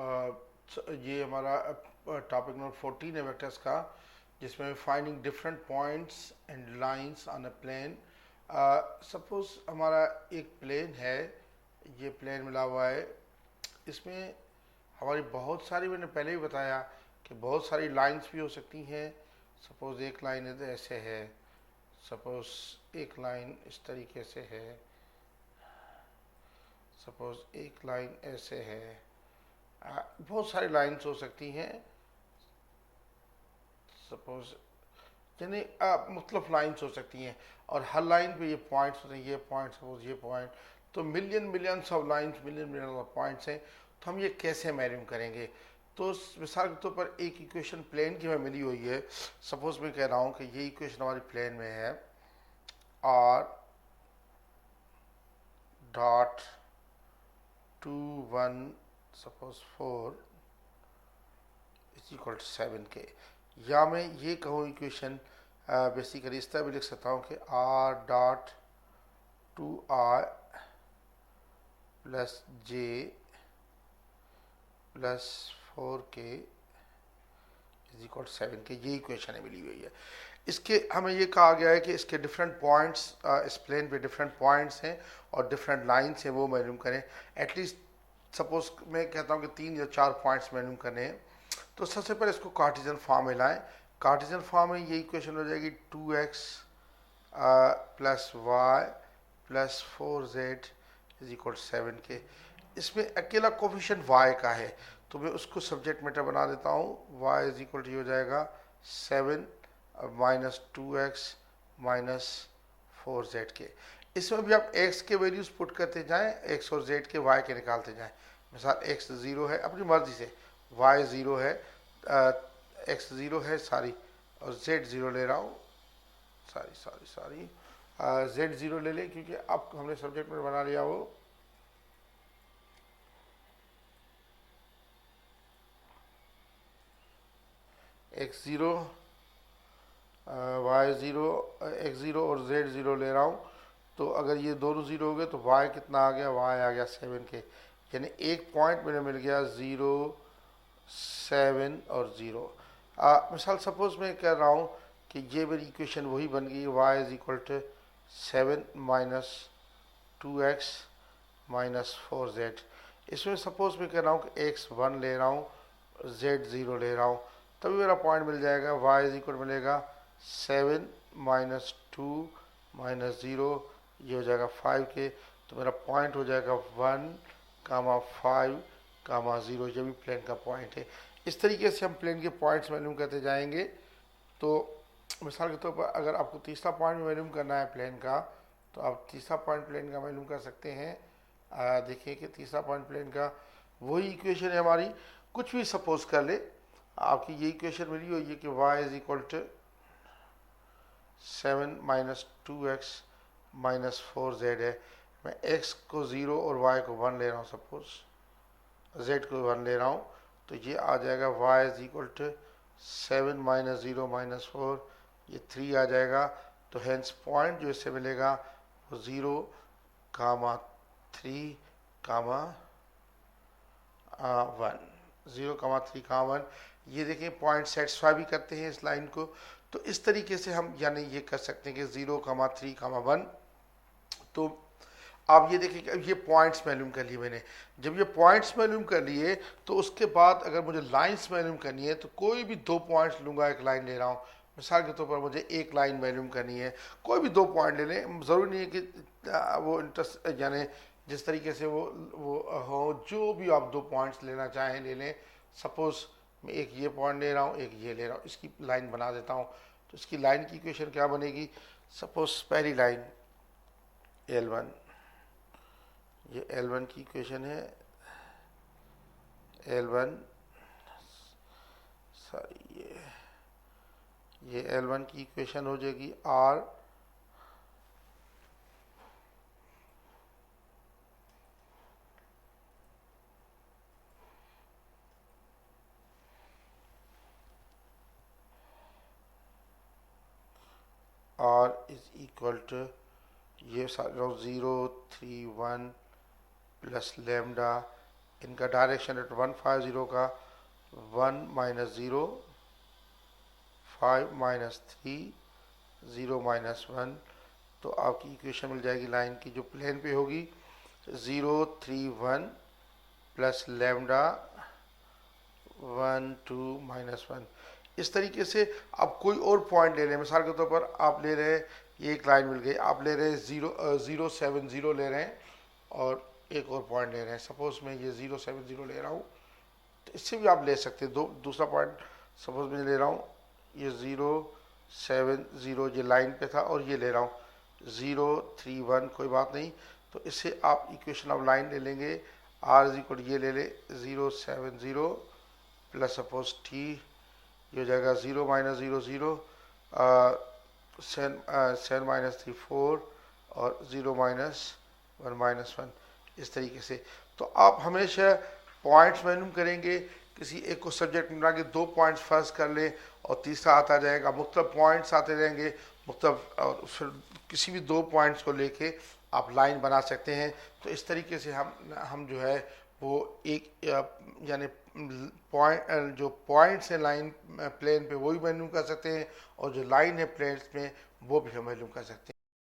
ये हमारा topic number 14 है वेक्टर्स का, जिसमें finding different points and lines on a plane. Suppose हमारा एक प्लेन है, ये प्लेन मिला हुआ है, इसमें हमारी बहुत सारी, मैंने पहले ही बताया कि बहुत सारी लाइंस भी हो सकती हैं। सपोज एक लाइन है तो ऐसे है, सपोज एक लाइन इस तरीके से है, सपोज एक लाइन ऐसे है। बहुत सारी लाइंस हो सकती हैं। सपोज यानी मुख्तलिफ लाइंस हो सकती हैं, और हर लाइन पे ये पॉइंट्स होते हैं, ये पॉइंट, सपोज ये पॉइंट। तो million millions of lines, million million of points हैं। तो हम ये कैसे मैल्यूम करेंगे? तो मिसाल के तौर पर एक इक्वेशन प्लेन की हमें मिली हुई है। सपोज मैं कह रहा हूँ कि ये इक्वेशन हमारी प्लेन में है, r dot 2 1 suppose 4 is equal to 7 k. या मैं ये कहूँ इक्वेशन बेसिकली इस तरह भी लिख सकता हूँ कि r dot 2 r plus j plus 4 k is equal to 7 k. ये इक्वेशन है मिली हुई है। इसके हमें ये कहा गया है कि इसके डिफरेंट पॉइंट्स, इस प्लेन पे डिफरेंट पॉइंट्स हैं और डिफरेंट लाइंस हैं, वो मैल्यूम करें। एटलीस्ट सपोज मैं कहता हूँ कि 3 या 4 पॉइंट्स मैल्यूम करने हैं। तो सबसे पहले इसको कार्टेशियन फॉर्म में लाएं। कार्टेशियन फॉर्म में ये इक्वेशन हो जाएगी 2x plus y plus 4z is equal 7 k. इसमें अकेला कोफिशिएंट y का है, तो मैं उसको सब्जेक्ट मैटर बना देता हूँ। y इज इक्वल टू हो जाएगा 7 माइनस 2x माइनस 4z के। इसमें भी आप x के वैल्यूज पुट करते जाएं, x और z के y के निकालते जाएं। मिसाल x 0 है, अपनी मर्जी से, y 0 है, x 0 है सारी, और z 0 ले रहा हूँ, सॉरी z 0 ले लें, क्योंकि अब हमने सब्जेक्ट में बना लिया वो। x 0 y 0 x 0 और z 0 ले रहा हूँ। तो अगर ये दोनों 0 हो गए तो y कितना आ गया? y आ गया 7 के। यानी एक पॉइंट मैंने मिल गया 0 7 और 0। मिसाल सपोज मैं कह रहा हूँ कि ये मेरी इक्वेशन वही बन गई, y is equal to 7 minus 2x minus 4z। इसमें सपोज मैं कह रहा हूँ कि x 1 ले रहा हूँ, z 0 ले रहा हूँ, तभी मेरा पॉइंट मिल जाएगा। y इज इक्वल मिलेगा 7 माइनस 2 माइनस 0, ये हो जाएगा 5 के। तो मेरा पॉइंट हो जाएगा 1 कामा 5 कामा 0। ये भी प्लेन का पॉइंट है। इस तरीके से हम प्लेन के पॉइंट्स मालूम करते जाएंगे। तो मिसाल के तौर पर अगर आपको तीसरा पॉइंट मालूम करना है प्लेन का, तो आप तीसरा पॉइंट प्लेन का मालूम कर सकते हैं। देखिए कि तीसरा पॉइंट प्लेन का वही इक्वेशन है हमारी। कुछ भी सपोज कर ले, आपकी ये इक्वेशन मिली हुई है कि y is equal to 7 minus 2x minus 4z है। मैं x को 0 और y को 1 ले रहा हूँ, सपोज z को 1 ले रहा हूँ, तो ये आ जाएगा y is equal to 7 minus 0 minus 4, ये 3 आ जाएगा। तो हेंस पॉइंट जो इससे मिलेगा वो 0 कामा 3 कामा 1, 0 कामा 3 कामा 1। ये देखें पॉइंट सेटिस्फाई भी करते हैं इस लाइन को। तो इस तरीके से हम यानी ये कर सकते हैं कि 0 कामा 3 कामा 1। तो आप ये देखिए कि अब ये पॉइंट्स मालूम कर लिए मैंने। जब ये पॉइंट्स मालूम कर लिए तो उसके बाद अगर मुझे लाइंस मालूम करनी है, तो कोई भी 2 पॉइंट्स लूँगा, एक लाइन ले रहा हूँ। मिसाल के तौर पर मुझे एक लाइन मालूम करनी है, कोई भी 2 पॉइंट ले लें, ज़रूरी नहीं है कि वो इंटरेस्ट यानी जिस तरीके से वो हो, जो भी आप 2 पॉइंट्स लेना चाहें ले लें। सपोज मैं एक ये पॉइंट ले रहा हूँ, एक ये ले रहा हूँ, इसकी लाइन बना देता हूँ। तो इसकी लाइन की इक्वेशन क्या बनेगी? सपोज पहली लाइन L1, ये L1 की इक्वेशन है। L1 सॉरी ये L1 की इक्वेशन हो जाएगी R इज इक्वल टू, ये 0 3 1 प्लस लेमडा इनका डायरेक्शन एट 150 का 1 माइनस 0, 5 माइनस 3, 0 माइनस 1। तो आपकी इक्वेशन मिल जाएगी लाइन की जो प्लेन पे होगी 0 3 1 प्लस लेमडा 1 2 माइनस 1। इस तरीके से आप कोई और पॉइंट ले रहे हैं, मिसाल के तौर पर आप ले रहे हैं ये एक लाइन मिल गई, आप ले रहे हैं 0 ले रहे हैं और एक और पॉइंट ले रहे हैं, सपोज मैं ये 0 7 0 ले रहा हूँ, तो इससे भी आप ले सकते हैं। दूसरा पॉइंट सपोज मैं ले रहा हूँ ये 0 7 0 ये लाइन पे था और ये ले रहा हूँ 0 3 1, कोई बात नहीं। तो इससे आप इक्वेशन ऑफ लाइन ले लेंगे, आर इज इक्वल ये ले ले 0 7 0 प्लस सपोज टी, ये हो जाएगा 0 माइनस 0 0, 7 माइनस 3 4 और 0 माइनस 1 माइनस 1। इस तरीके से तो आप हमेशा पॉइंट्स मालूम करेंगे, किसी एक को सब्जेक्ट में बना के 2 पॉइंट्स फर्स्ट कर लें और तीसरा आता जाएगा, मुख्तलिफ पॉइंट्स आते रहेंगे मुख्तलिफ, और फिर किसी भी 2 पॉइंट्स को लेके आप लाइन बना सकते हैं। तो इस तरीके से हम जो है वो एक यानी पॉइंट जो पॉइंट्स हैं लाइन प्लेन पे वो भी मालूम कर सकते हैं और जो लाइन है प्लेन्स में वो भी हम मालूम कर सकते हैं।